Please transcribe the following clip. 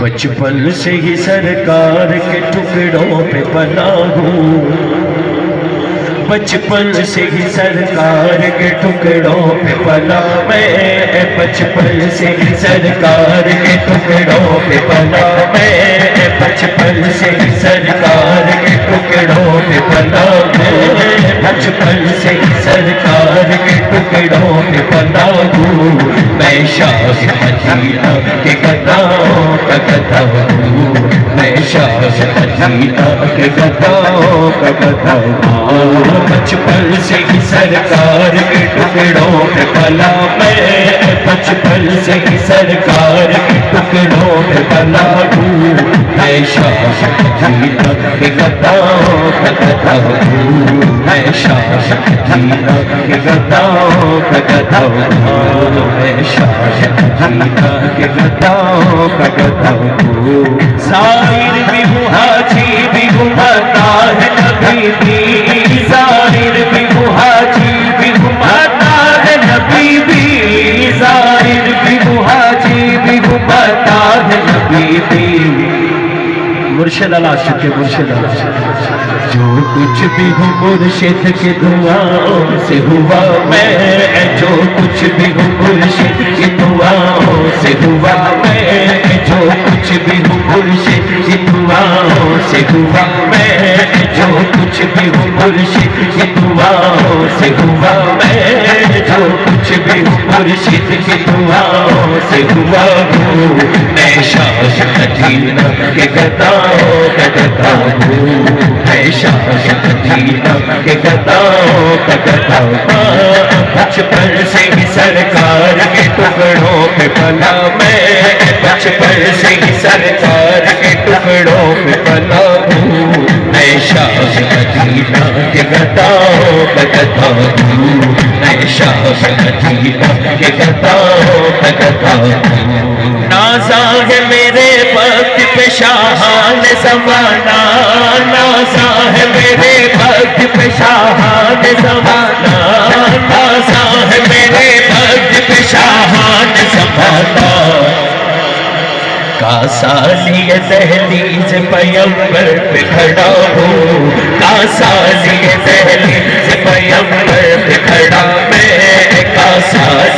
بچپن سے ہی سرکار کے ٹکڑوں پہ پلا ہوں، بچپن سے ہی سرکار کے ٹکڑوں پہ پلا میں، بچپن سے ہی سرکار کے ٹکڑوں پہ پلا میں، بچپن سے ہی سرکار کے ٹکڑوں پہ پلا میں، بچپن سے ہی سرکار کے ٹکڑوں پہ پلا ہوں، میں شاہ مدینہ کے گداؤں کا گدا ہوں، میں شاہ مدینہ کے گداؤں کا گدا ہوں، بچپن سے ہی سرکار کے ٹکڑوں پہ پلا میں، بچپن سے ہی سرکار کے ٹکڑوں پہ پلا ہوں، میں شاہ مدینہ کے گداؤں کا گدا ہوں، میں شاہ مدینہ کے گداؤں کا گدا ہوں، میں شاہ مدینہ کے گداؤں کا گدا ہوں، ظاہر بھی ہوں حاجی بھی ہوں بتا ہے نبی بھی، ظاہر بھی ہوں حاجی بھی ہوں بتا ہے نبی بھی، ظاہر بھی ہوں حاجی بھی ہوں بتا ہے نبی بھی، مرشد عاشق مرشد عاشق، جو کچھ بھی ہوں مرشد کے دعاؤں سے ہوا میں، جو کچھ بھی ہوں مرشد کی دعاؤں سے ہوا میں، جو کچھ بھی ہوں مرشد کی دعاؤں سے ہوا میں، جو کچھ بھی ہوں مرشد کی دعاؤں سے ہوا میں، جو کچھ بھی ہوں مرشد کی دعاؤں سے ہوا ہوں، میں شاہ مدینہ کے گداؤں کا گدا ہوں، میں شاہ مدینہ کے گداؤں کا گدا ہوں، بچپن سے ہی سرکار کے ٹکڑوں پہ پلا میں، بچپن سے ہی سرکار کے ٹکڑوں پہ پلا ہوں، میں شاہ مدینہ کے گداؤں کا گدا ہوں، میں شاہ مدینہ کے گداؤں کا گدا ہوں، نازا ہے میرے وقت پہ شاہان زمانہ، نازا ہے میرے وقت پہ شاہان زمانہ، نازا ہے میرے وقت پہ شاہان زمانہ، کاسانی دہلیز پیمبر پہ کھڑا ہوں، کاسانی دہلیز پیمبر پہ کھڑا میں، کاسانی